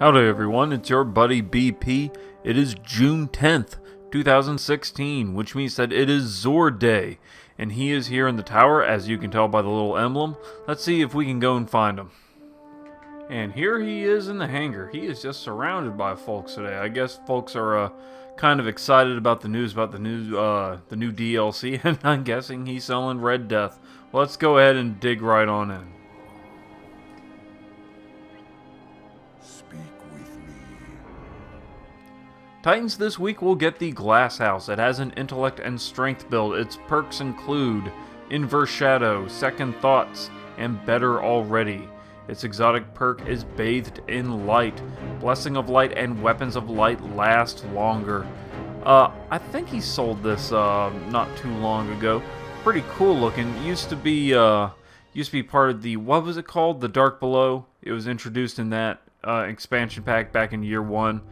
Howdy everyone, it's your buddy BP. It is June 10th, 2016, which means that it is XUR Day. And he is here in the tower, as you can tell by the little emblem. Let's see if we can go and find him. And here he is in the hangar. He is just surrounded by folks today. I guess folks are kind of excited about the news about the new DLC, and I'm guessing he's selling Red Death. Let's go ahead and dig right on in. Titans this week will get the Glasshouse. It has an intellect and strength build. Its perks include Inverse Shadow, Second Thoughts, and Better Already. Its exotic perk is Bathed in Light. Blessing of Light and Weapons of Light last longer. I think he sold this not too long ago. Pretty cool looking. Used to be part of the, what was it called? The Dark Below. It was introduced in that expansion pack back in year 1.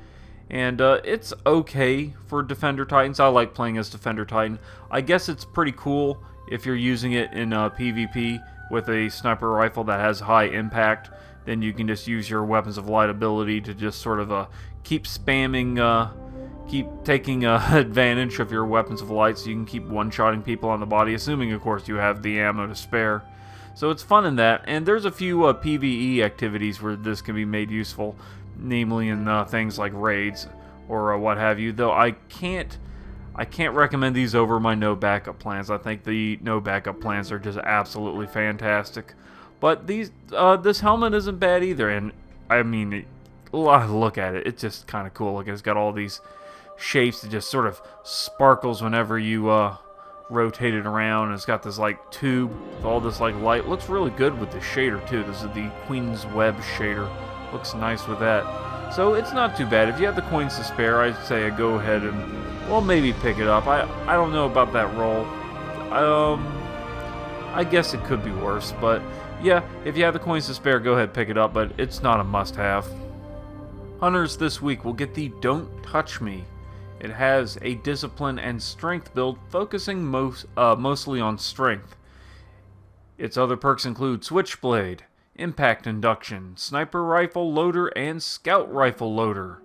And it's okay for Defender Titans. I like playing as Defender Titan. I guess it's pretty cool if you're using it in PvP with a sniper rifle that has high impact. Then you can just use your Weapons of Light ability to just sort of keep spamming, keep taking advantage of your Weapons of Light, so you can keep one-shotting people on the body, assuming, of course, you have the ammo to spare. So it's fun in that, and there's a few PvE activities where this can be made useful, namely in things like raids or what have you. Though I can't recommend these over my no backup plans. I think the no backup plans are just absolutely fantastic. But these this helmet isn't bad either, and I mean, look at it. It's just kind of cool. Look, it's got all these shapes that just sort of sparkles whenever you rotate it around. And it's got this like tube with all this like light. Looks really good with the shader too. This is the Queen's Web shader. Looks nice with that. So it's not too bad. If you have the coins to spare, I'd say go ahead and, well, maybe pick it up. I don't know about that roll. I guess it could be worse, but yeah, if you have the coins to spare, go ahead pick it up, but it's not a must-have. Hunters this week will get the Don't Touch Me. It has a discipline and strength build, focusing mostly on strength. Its other perks include Switchblade, Impact Induction, Sniper Rifle Loader, and Scout Rifle Loader.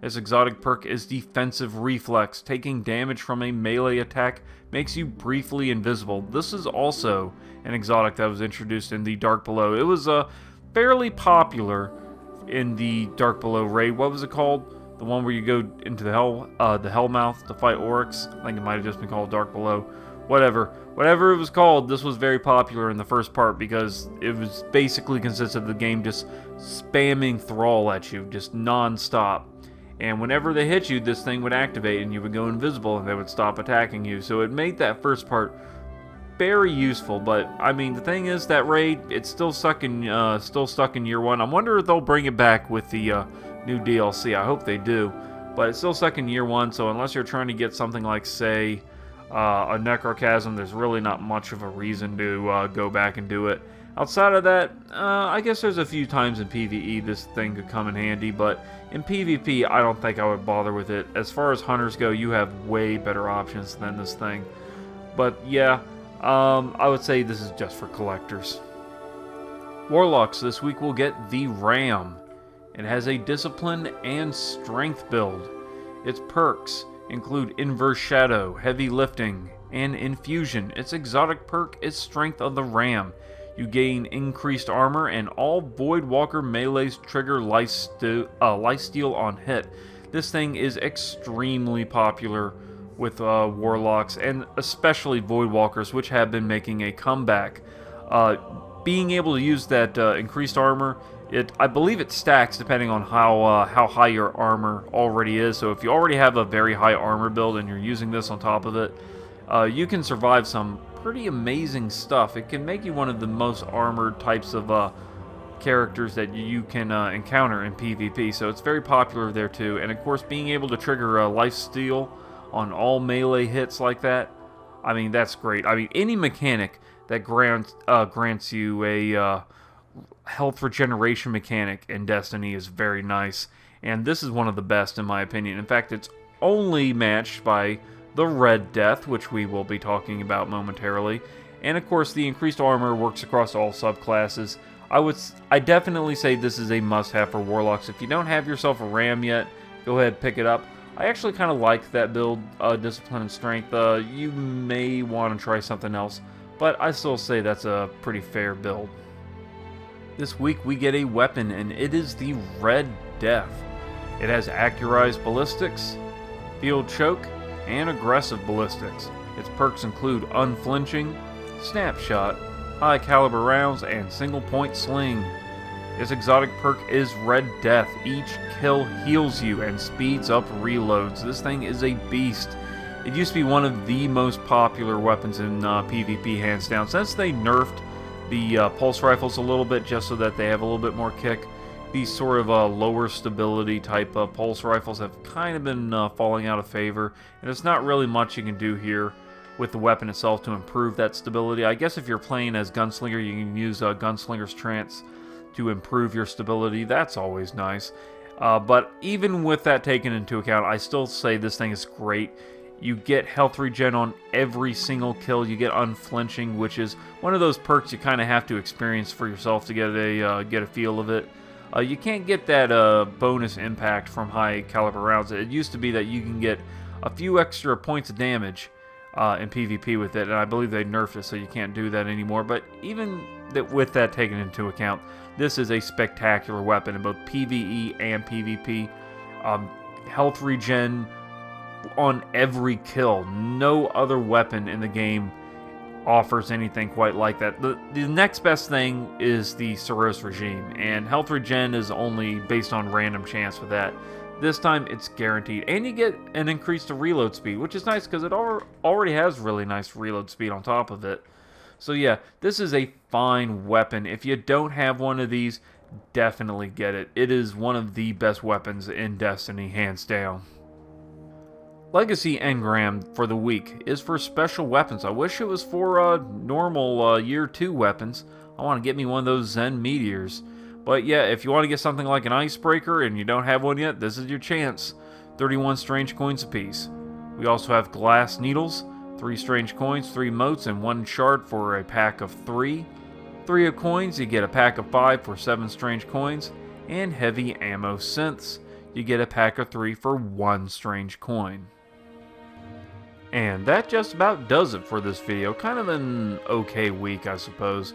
Its exotic perk is Defensive Reflex. Taking damage from a melee attack makes you briefly invisible. This is also an exotic that was introduced in the Dark Below. It was fairly popular in the Dark Below raid. What was it called? The one where you go into the Hellmouth to fight Oryx. I think it might have just been called Dark Below. Whatever it was called, this was very popular in the first part because it was basically consists of the game just spamming Thrall at you, just non-stop. And whenever they hit you, this thing would activate and you would go invisible and they would stop attacking you. So it made that first part very useful. But I mean, the thing is that raid, it's still stuck in year 1. I wonder if they'll bring it back with the new DLC. I hope they do. But it's still stuck in year 1. So unless you're trying to get something like, say, a Necrochasm, there's really not much of a reason to go back and do it. Outside of that, I guess there's a few times in PvE this thing could come in handy, but in PvP, I don't think I would bother with it. As far as hunters go, you have way better options than this thing. But yeah, I would say this is just for collectors. Warlocks this week will get the Ram. It has a discipline and strength build. Its perks include Inverse Shadow, Heavy Lifting, and Infusion. Its exotic perk is Strength of the Ram. You gain increased armor, and all Voidwalker melees trigger lifesteal on hit. This thing is extremely popular with Warlocks, and especially Voidwalkers, which have been making a comeback. Being able to use that increased armor, I believe it stacks depending on how high your armor already is. So if you already have a very high armor build and you're using this on top of it, you can survive some pretty amazing stuff. It can make you one of the most armored types of characters that you can encounter in PvP. So it's very popular there too. And of course, being able to trigger lifesteal on all melee hits like that, I mean, that's great. I mean, any mechanic that grants you a health regeneration mechanic in Destiny is very nice, and this is one of the best in my opinion. In fact, it's only matched by the Red Death, which we will be talking about momentarily, and of course the increased armor works across all subclasses. I definitely say this is a must-have for Warlocks. If you don't have yourself a ram yet, go ahead, pick it up. I actually kind of like that build, Discipline and Strength. You may want to try something else, but I still say that's a pretty fair build. This week we get a weapon, and it is the Red Death. It has accurized ballistics, field choke, and aggressive ballistics. Its perks include unflinching, snapshot, high caliber rounds, and single point sling. Its exotic perk is Red Death. Each kill heals you and speeds up reloads. This thing is a beast. It used to be one of the most popular weapons in PvP, hands down. Since they nerfed the pulse rifles a little bit just so that they have a little bit more kick, these sort of lower stability type pulse rifles have kind of been falling out of favor, and there's not really much you can do here with the weapon itself to improve that stability. I guess if you're playing as Gunslinger, you can use Gunslinger's Trance to improve your stability. That's always nice. But even with that taken into account, I still say this thing is great. You get health regen on every single kill. You get unflinching, which is one of those perks you kind of have to experience for yourself to get a feel of it. You can't get that bonus impact from high caliber rounds. It used to be that you can get a few extra points of damage in PvP with it, and I believe they nerfed it so you can't do that anymore. But even with that taken into account, this is a spectacular weapon in both PvE and PvP. Health regen on every kill. No other weapon in the game offers anything quite like that. The next best thing is the Soros regime, and health regen is only based on random chance for that. This time it's guaranteed, and you get an increase to reload speed, which is nice because it already has really nice reload speed on top of it. So yeah, this is a fine weapon. If you don't have one of these, definitely get it. It is one of the best weapons in Destiny, hands down. Legacy Engram for the week is for special weapons. I wish it was for normal Year 2 weapons. I want to get me one of those Zen Meteors. But yeah, if you want to get something like an Icebreaker and you don't have one yet, this is your chance. 31 strange coins apiece. We also have Glass Needles, 3 strange coins, 3 motes, and 1 shard for a pack of 3. 3 of coins, you get a pack of 5 for 7 strange coins. And Heavy Ammo Synths, you get a pack of 3 for 1 strange coin. And that just about does it for this video. Kind of an okay week, I suppose.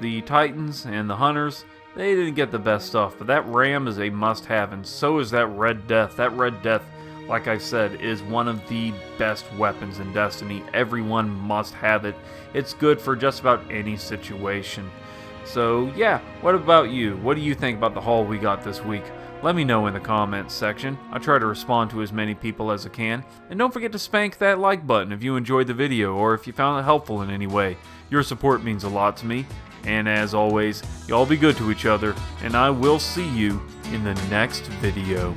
The Titans and the Hunters, they didn't get the best stuff, but that Ram is a must-have, and so is that Red Death. That Red Death, like I said, is one of the best weapons in Destiny. Everyone must have it. It's good for just about any situation. So yeah, what about you? What do you think about the haul we got this week? Let me know in the comments section. I try to respond to as many people as I can. And don't forget to spank that like button if you enjoyed the video or if you found it helpful in any way. Your support means a lot to me. And as always, y'all be good to each other, and I will see you in the next video.